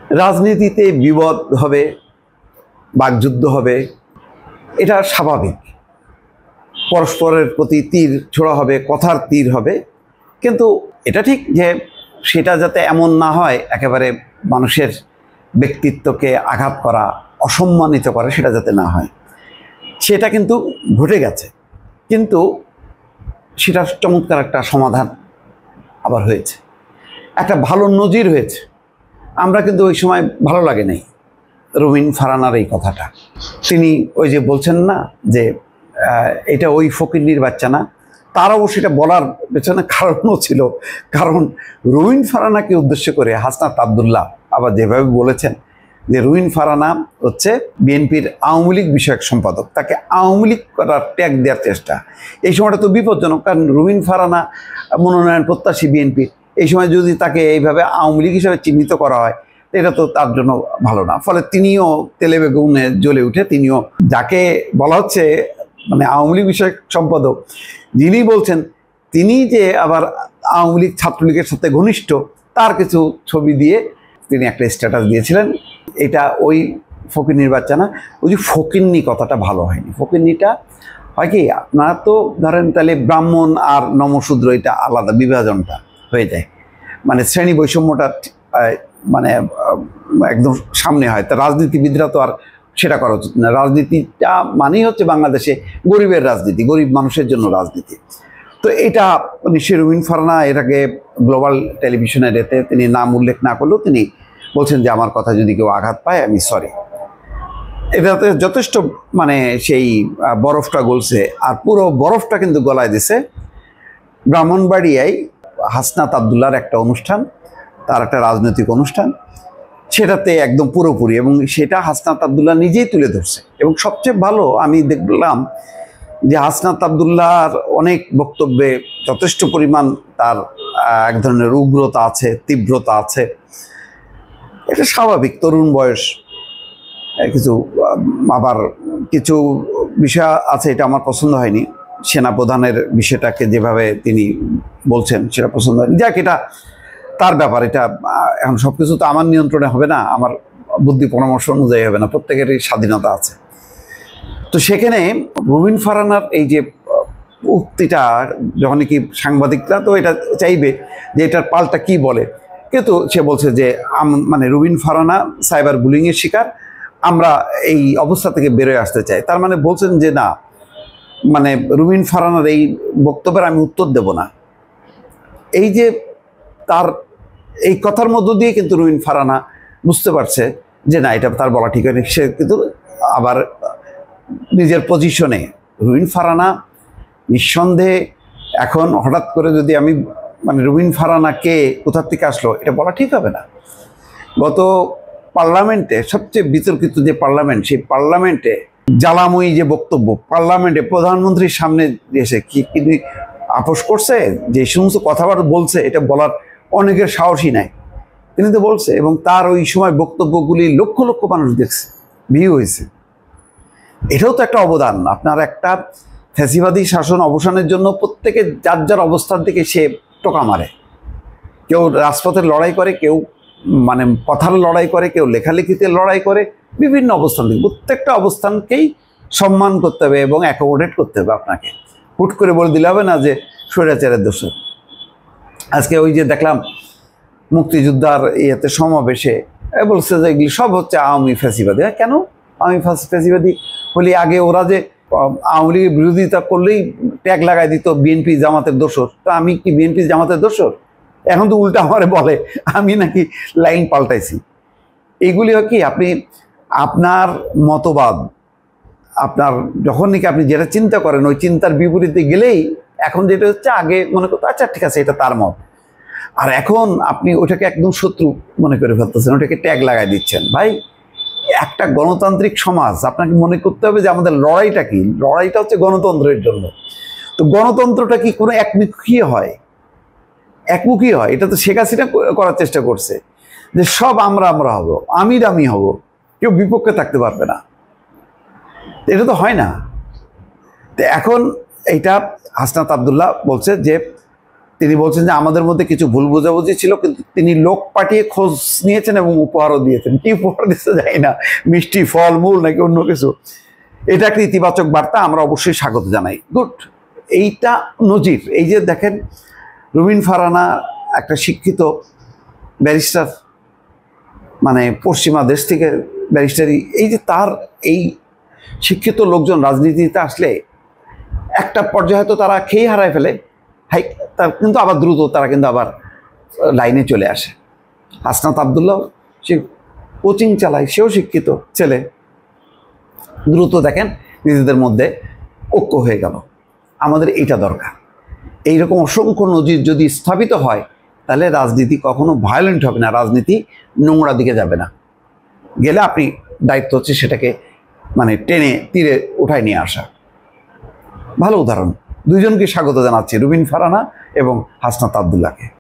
রাজনীতিতে বিবাদ হবে, বাকযুদ্ধ হবে, এটা স্বাভাবিক। পরস্পরের প্রতি তীর ছোড়া হবে, কথার তীর হবে। কিন্তু এটা ঠিক যে সেটা যাতে এমন না হয় একেবারে মানুষের ব্যক্তিত্বকে আঘাত করা, অসম্মানিত করা, সেটা যাতে না হয়, সেটা কিন্তু ঘটে গেছে। কিন্তু সেটার চমৎকার একটা সমাধান আবার হয়েছে, একটা ভালো নজির হয়েছে। আমরা কিন্তু ওই সময় ভালো লাগে নাই রবিন ফারানার এই কথাটা। তিনি ওই যে বলছেন না যে এটা ওই ফকিন্নির বাচ্চা না, তারাও সেটা বলার পেছনে কারণও ছিল। কারণ রবিন ফারানাকে উদ্দেশ্য করে হাসনাত আবদুল্লাহ আবার যেভাবে বলেছেন যে রবিন ফারানা হচ্ছে বিএনপির আওয়ামী লীগ বিষয়ক সম্পাদক, তাকে আওয়ামী লীগ করার ট্যাগ দেওয়ার চেষ্টা। এই সময়টা তো বিপজ্জনক, কারণ রবিন ফারানা মনোনয়ন প্রত্যাশী বিএনপির। এই সময় যদি তাকে এইভাবে আওয়ামী লীগ হিসাবে চিহ্নিত করা হয়, এটা তো তার জন্য ভালো না। ফলে তিনিও তেলে বেগুনে জ্বলে উঠে, তিনিও যাকে বলা হচ্ছে মানে আওয়ামী লীগ বিষয়ক সম্পাদক, যিনি বলছেন তিনি যে আবার আওয়ামী লীগ ছাত্রলীগের সাথে ঘনিষ্ঠ, তার কিছু ছবি দিয়ে তিনি একটা স্ট্যাটাস দিয়েছিলেন। এটা ওই ফকিন্নির বাচ্চা না। ওই যে ফকিন্নি কথাটা ভালো হয়নি। ফকিন্নিটা হয় কি, আপনারা তো ধরেন তাহলে ব্রাহ্মণ আর নমশূদ্র এটা আলাদা, বিভাজনটা হয়ে যায়, মানে শ্রেণী বৈষম্যটা মানে একদম সামনে হয়। তা রাজনীতিবিদরা তো আর সেটা করা উচিত না। রাজনীতিটা মানেই হচ্ছে বাংলাদেশে গরিবের রাজনীতি, গরিব মানুষের জন্য রাজনীতি। তো এটা নিশ্চয়ই রবিন ফারানা এর আগে গ্লোবাল টেলিভিশনের এতে তিনি নাম উল্লেখ না করলেও তিনি বলছেন যে আমার কথা যদি কেউ আঘাত পায় আমি সরি। এটাতে যথেষ্ট মানে সেই বরফটা গলছে। আর পুরো বরফটা কিন্তু গলায় দিছে ব্রাহ্মণবাড়িয়ায় হাসনাত আবদুল্লাহর একটা অনুষ্ঠান, তার একটা রাজনৈতিক অনুষ্ঠান, সেটাতে একদম পুরোপুরি, এবং সেটা হাসনাত আবদুল্লাহ নিজেই তুলে ধরছে। এবং সবচেয়ে ভালো আমি দেখলাম যে হাসনাত আবদুল্লাহর অনেক বক্তব্যে যথেষ্ট পরিমাণ তার এক ধরনের উগ্রতা আছে, তীব্রতা আছে। এটা স্বাভাবিক, তরুণ বয়স। কিছু আবার কিছু বিষয় আছে, এটা আমার পছন্দ হয়নি। সেনাপ্রধানের বিষয়টাকে যেভাবে তিনি বলছেন সেটা পছন্দ হয়নি। যাক, এটা তার ব্যাপার। এটা এখন সব কিছু তো আমার নিয়ন্ত্রণে হবে না, আমার বুদ্ধি পরামর্শ অনুযায়ী হবে না, প্রত্যেকেরই স্বাধীনতা আছে। তো সেখানে রবিন ফারানার এই যে উক্তিটা, যখন কি সাংবাদিকরা তো এটা চাইবে যে এটার পাল্টা কি বলে, কিন্তু সে বলছে যে মানে রবিন ফারানা সাইবার বুলিংয়ের শিকার, আমরা এই অবস্থা থেকে বেরোয় আসতে চাই। তার মানে বলছেন যে না, মানে রবিন ফারানার এই বক্তব্যের আমি উত্তর দেব না। এই যে তার এই কথার মধ্য দিয়ে কিন্তু রবিন ফারানা বুঝতে পারছে যে না, এটা তার বলা ঠিক হয়নি। সে কিন্তু আবার নিজের পজিশনে রবিন ফারানা নিঃসন্দেহে এখন হঠাৎ করে যদি আমি মানে রবিন ফারানাকে কোথার থেকে আসলো এটা বলা ঠিক হবে না। গত পার্লামেন্টে সবচেয়ে বিতর্কিত যে পার্লামেন্ট, সেই পার্লামেন্টে জ্বালাময়ী যে বক্তব্য, পার্লামেন্টে প্রধানমন্ত্রীর সামনে এসে কি তিনি আপোষ করছে, যে সমস্ত কথাবার্তা বলছে, এটা বলার অনেকের সাহসই নাই। তিনি তো বলছে, এবং তার ওই সময় বক্তব্যগুলি লক্ষ লক্ষ মানুষ দেখছে, ভিউ হয়েছে। এটাও তো একটা অবদান। আপনার একটা ফ্যাসিবাদী শাসন অবসানের জন্য প্রত্যেকে যার যার অবস্থান থেকে সে টোকা মারে। কেউ রাজপথের লড়াই করে, কেউ মানে কথার লড়াই করে, কেউ লেখালেখিতে লড়াই করে, বিভিন্ন অবস্থান থেকে। প্রত্যেকটা অবস্থানকেই সম্মান করতে হবে এবং অ্যাকোমোডেট করতে হবে। আপনাকে হুট করে বলে দিলে হবে না যে স্বৈরাচারের দোষ। আজকে ওই যে দেখলাম মুক্তিযোদ্ধার ইয়েতে সমাবেশে বলছে যে এগুলি সব হচ্ছে আওয়ামী ফ্যাসিবাদী। কেন আওয়ামী ফ্যাসিবাদী হলে আগে ওরা যে আওয়ামী লীগের বিরোধিতা করলেই ট্যাগ লাগাই দিত বিএনপি জামাতের দোসর। তো আমি কি বিএনপি জামাতের দোসর? এখন তো উল্টা আমারে বলে আমি নাকি লাইন পাল্টাইছি। এইগুলি হয় কি, আপনি আপনার মতবাদ, আপনার যখন নাকি আপনি যেটা চিন্তা করেন ওই চিন্তার বিপরীতে গেলেই এখন যেটা হচ্ছে, আগে মনে করতো আচ্ছা ঠিক আছে এটা তার মত, আর এখন আপনি ওটাকে একদম শত্রু মনে করে ফেলতেছেন, ওটাকে ট্যাগ লাগাই দিচ্ছেন। ভাই, একটা গণতান্ত্রিক সমাজ, আপনাকে মনে করতে হবে যে আমাদের লড়াইটা কি। লড়াইটা হচ্ছে গণতন্ত্রের জন্য। তো গণতন্ত্রটা কি কোনো একমুখী হয়? একমুখী হয়? এটা তো শেখ হাসিনা করার চেষ্টা করছে যে সব আমরা হব, আমি হব, কেউ বিপক্ষে থাকতে পারবে না। এটা তো হয় না। তো এখন এইটা হাসনাত আবদুল্লাহ বলছে যে তিনি বলছেন যে আমাদের মধ্যে কিছু ভুল বোঝাবুঝি ছিল, কিন্তু তিনি লোক পাঠিয়ে খোঁজ নিয়েছেন এবং উপহারও দিয়েছেন। কি উপহার দিতে যাই না, মিষ্টি, ফল মূল নাকি অন্য কিছু। এটা একটা ইতিবাচক বার্তা, আমরা অবশ্যই স্বাগত জানাই। গুড। এইটা নজির। এই যে দেখেন, রুমিন ফারহানা একটা শিক্ষিত ব্যারিস্টার, মানে পশ্চিমা দেশ থেকে ব্যারিস্টারি, এই যে তার এই শিক্ষিত লোকজন রাজনীতিতে আসলে একটা পর্যায়ে হয়তো তারা খেয়ে হারায় ফেলে, তার কিন্তু আবার দ্রুত তারা কিন্তু আবার লাইনে চলে আসে। হাসনাত আবদুল্লাহ সে কোচিং চালায়, সেও শিক্ষিত ছেলে, দ্রুত দেখেন নিজেদের মধ্যে ঐক্য হয়ে গেল। আমাদের এইটা দরকার। এইরকম অসংখ্য নজির যদি স্থাপিত হয়, তাহলে রাজনীতি কখনো ভায়োলেন্ট হবে না, রাজনীতি নোংরা দিকে যাবে না। গেলে আপনি দায়িত্ব হচ্ছে সেটাকে মানে টেনে তীরে উঠায় নিয়ে আসা। ভালো উদাহরণ। দুইজনকে স্বাগত জানাচ্ছি, রুমিন ফারহানা এবং হাসনাত আবদুল্লাহকে।